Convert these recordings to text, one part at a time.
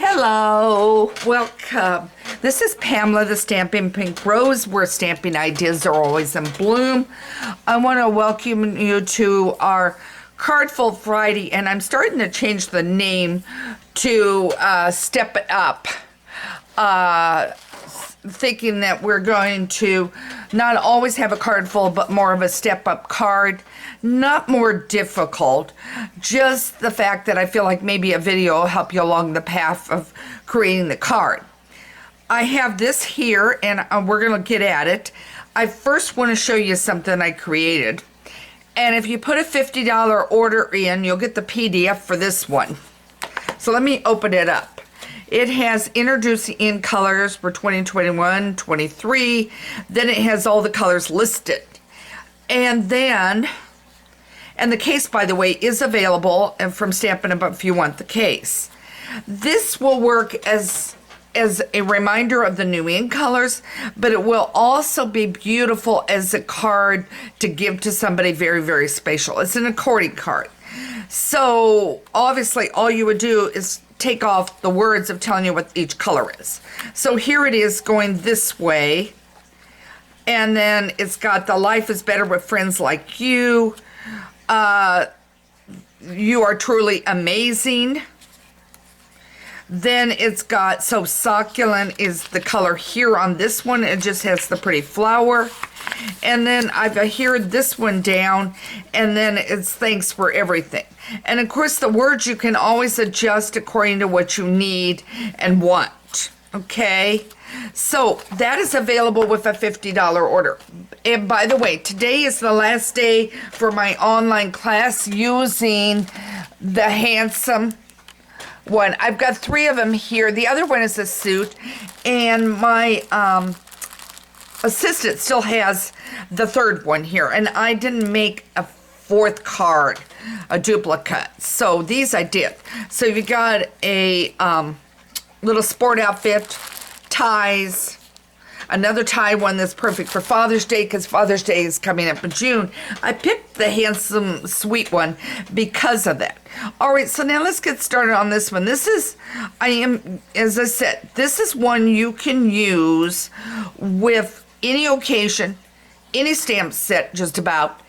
Hello, welcome. This is Pamela, the Stampin' Pink Rose, where stamping ideas are always in bloom. I want to welcome you to our Cardful Friday, and I'm starting to change the name to Step It Up. Thinking that we're going to not always have a card full, but more of a step-up card. Not more difficult, just the fact that I feel like maybe a video will help you along the path of creating the card. I have this here, and we're going to get at it. I first want to show you something I created. And if you put a $50 order in, you'll get the PDF for this one. So let me open it up. It has introducing in colors for 2021, 23. Then it has all the colors listed. And the case, by the way, is available from Stampin' Up! If you want the case. This will work as a reminder of the new in colors, but it will also be beautiful as a card to give to somebody very, very special. It's an accordion card. So obviously all you would do is take off the words of telling you what each color is. So here it is going this way. And then it's got the life is better with friends like you. You are truly amazing. Then it's got, so succulent is the color here on this one. It just has the pretty flower. And then I've adhered this one down, and then it's thanks for everything. And of course the words you can always adjust according to what you need and want. Okay, so that is available with a $50 order. And by the way, today is the last day for my online class using the Handsome one. I've got 3 of them here. The other one is a suit, and my assistant still has the 3rd one here, and I didn't make a 4th card, a duplicate. So these I did. So you got a little sport outfit, ties, another tie one that's perfect for Father's Day because Father's Day is coming up in June. I picked the Handsome Sweet one because of that. All right, so now let's get started on this one. This is, as I said, this is one you can use with any occasion, any stamp set, just about,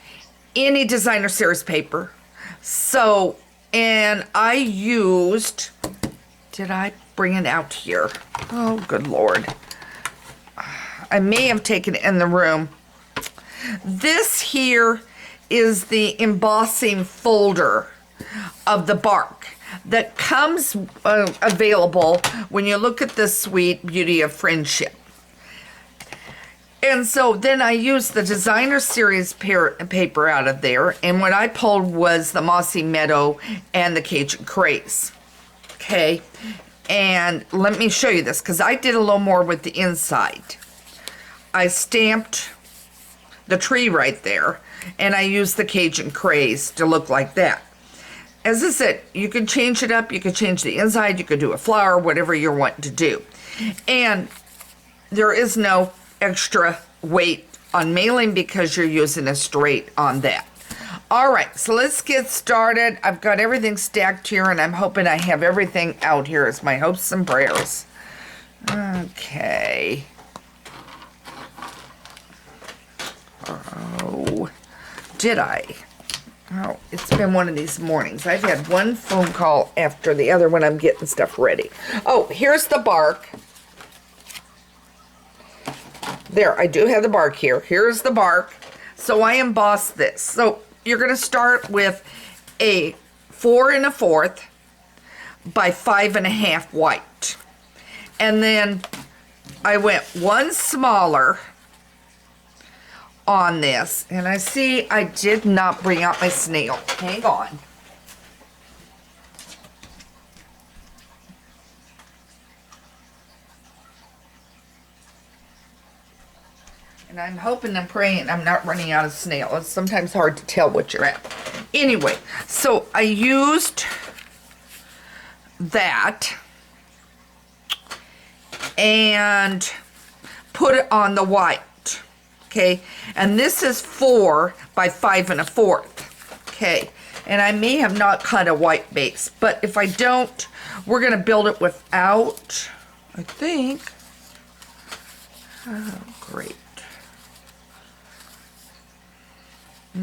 any designer series paper. So, and I used, did I bring it out here? Oh, good Lord. I may have taken it in the room. This here is the embossing folder of the bark that comes available when you look at the Sweet Beauty of Friendship. And so then I used the designer series paper out of there, and what I pulled was the Mossy Meadow and the Cajun Craze. Okay, and let me show you this because I did a little more with the inside. I stamped the tree right there, and I used the Cajun Craze to look like that. As I said, you can change it up, you can change the inside, you could do a flower, whatever you're wanting to do. And there is no extra weight on mailing because you're using a straight on that. All right, so let's get started. I've got everything stacked here, and I'm hoping I have everything out here as my hopes and prayers. Okay. Oh, did I? Oh, it's been one of these mornings. I've had one phone call after the other when I'm getting stuff ready. Oh, here's the bark. There, I do have the bark here. Here's the bark. So I embossed this. So you're going to start with a 4 1/4 by 5 1/2 white. And then I went one smaller on this. And I see I did not bring out my snail. Hang on. And I'm hoping and praying I'm not running out of snail. It's sometimes hard to tell what you're at. Anyway, so I used that and put it on the white. Okay, and this is 4 by 5 1/4. Okay, And I may have not cut a white base, but if I don't, we're gonna build it without, I think. Oh, great.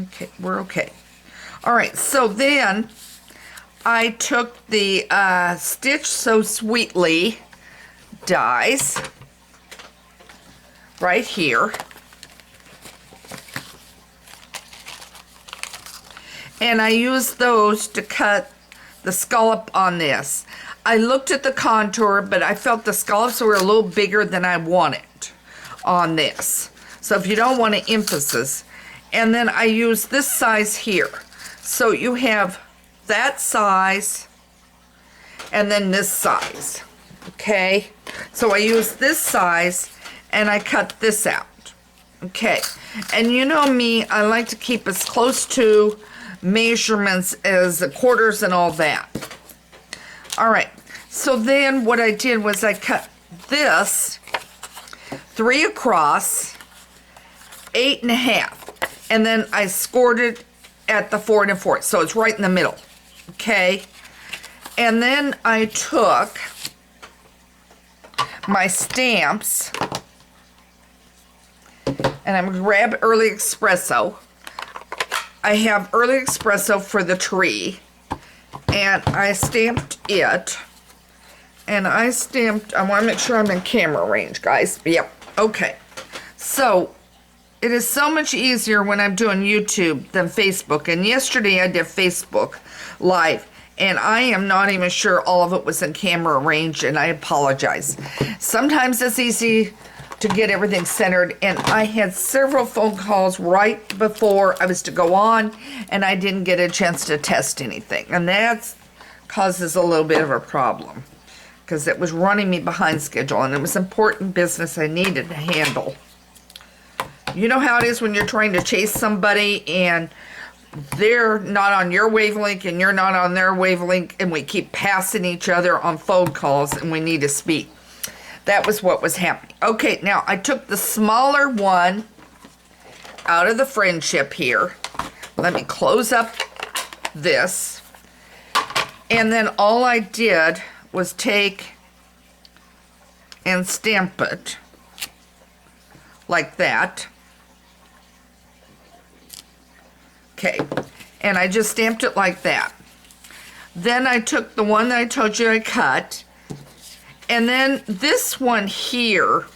Okay, we're okay. All right, so then I took the Stitch So Sweetly dies right here. And I used those to cut the scallop on this. I looked at the contour, but I felt the scallops were a little bigger than I wanted on this. So if you don't want an emphasis, and then I use this size here. So you have that size and then this size, okay? So I use this size and I cut this out, okay? And you know me, I like to keep as close to measurements as the quarters and all that. All right, so then what I did was I cut this 3 across, 8 1/2. And then I scored it at the 4 1/4, so it's right in the middle, okay? And then I took my stamps, and I'm gonna grab Early Espresso. I have Early Espresso for the tree, and I stamped it, and I wanna make sure I'm in camera range, guys. Yep, okay. So, it is so much easier when I'm doing YouTube than Facebook. And yesterday I did Facebook Live, and I am not even sure all of it was in camera range, and I apologize. Sometimes it's easy to get everything centered, and I had several phone calls right before I was to go on, and I didn't get a chance to test anything. And that causes a little bit of a problem, because it was running me behind schedule, and it was important business I needed to handle. You know how it is when you're trying to chase somebody and they're not on your wavelength and you're not on their wavelength, and we keep passing each other on phone calls and we need to speak. That was what was happening. Okay, now I took the smaller one out of the friendship here. Let me close up this. And then all I did was take and stamp it like that. Okay, and I just stamped it like that. Then I took the one that I told you I cut, and then this one here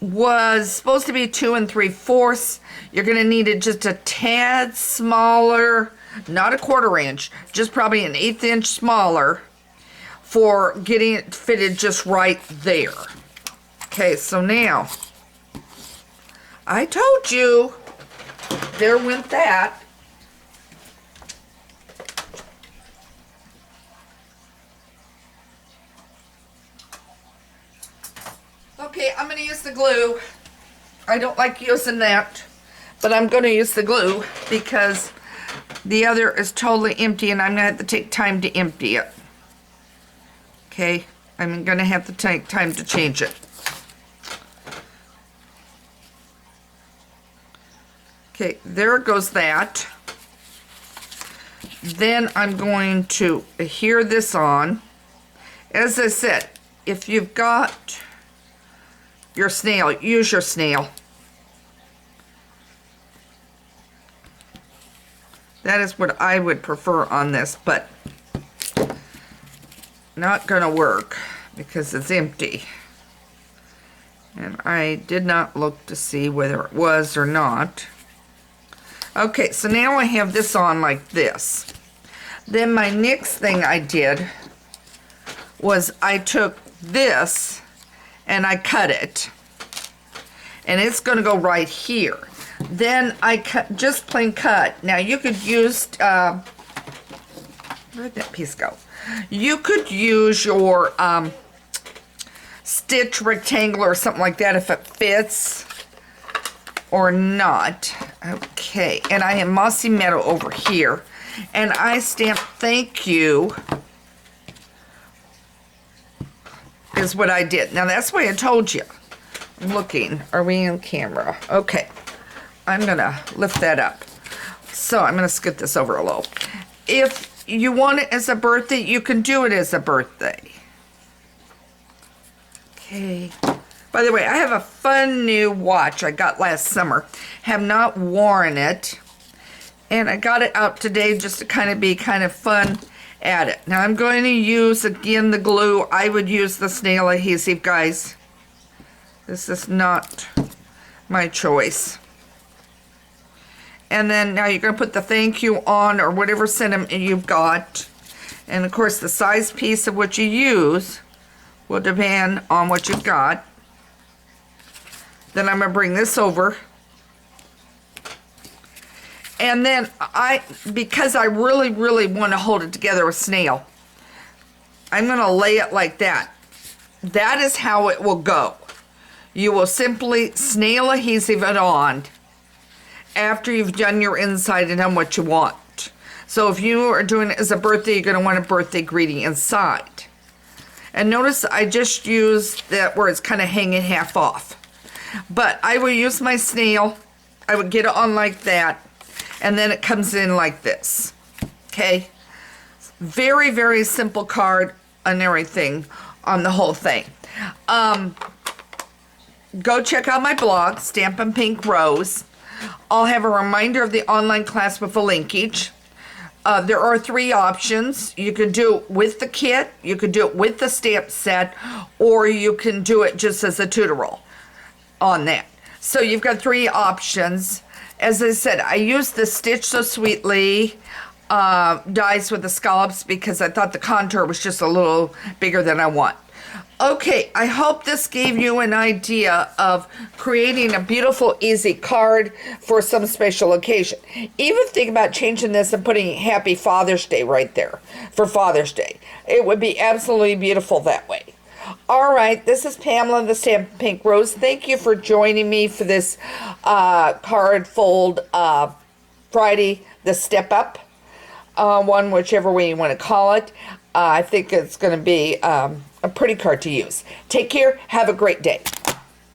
was supposed to be 2 3/4. You're gonna need it just a tad smaller, not a 1/4 inch, just probably an 1/8 inch smaller for getting it fitted just right there. Okay, so now, I told you, there went that. Okay, I'm going to use the glue. I don't like using that, but I'm going to use the glue because the other is totally empty and I'm going to have to take time to empty it. Okay, I'm going to have to take time to change it. Okay, there goes that. Then I'm going to adhere this on. As I said, if you've got your snail, use your snail. That is what I would prefer on this, but not gonna work because it's empty. And I did not look to see whether it was or not. Okay, so now I have this on like this. Then my next thing I did was I took this and I cut it. And it's gonna go right here. Then I cut, just plain cut. Now you could use, where'd that piece go? You could use your stitch rectangle or something like that if it fits or not. Okay, and I have Mossy Meadow over here. And I stamped thank you is what I did. Now that's what I told you. I'm looking, are we in camera? Okay, I'm gonna lift that up. So I'm gonna scoot this over a little. if you want it as a birthday, you can do it as a birthday. Okay. By the way, I have a fun new watch I got last summer. Have not worn it. And I got it out today just to kind of be kind of fun at it. Now I'm going to use, again, the glue. I would use the snail adhesive, guys. This is not my choice. And then now you're going to put the thank you on, or whatever sentiment you've got. And of course the size piece of what you use will depend on what you've got. Then I'm going to bring this over. And then because I really, really want to hold it together with snail, I'm going to lay it like that. That is how it will go. You will simply snail adhesive it on after you've done your inside and done what you want. So if you are doing it as a birthday, you're going to want a birthday greeting inside. And notice I just used that where it's kind of hanging half off. But I will use my snail. I would get it on like that. And then it comes in like this. Okay? Very, very simple card and everything on the whole thing. Go check out my blog, Stampin' Pink Rose. I'll have a reminder of the online class with a linkage. There are 3 options. You can do it with the kit, you can do it with the stamp set, or you can do it just as a tutorial on that. So you've got 3 options. As I said, I used the Stitch So Sweetly dies with the scallops because I thought the contour was just a little bigger than I want. Okay, I hope this gave you an idea of creating a beautiful, easy card for some special occasion. Even think about changing this and putting Happy Father's Day right there for Father's Day. It would be absolutely beautiful that way. All right, this is Pamela, the Stampin' Pink Rose. Thank you for joining me for this card fold Friday, the Step Up one, whichever way you want to call it. I think it's going to be a pretty card to use. Take care. Have a great day.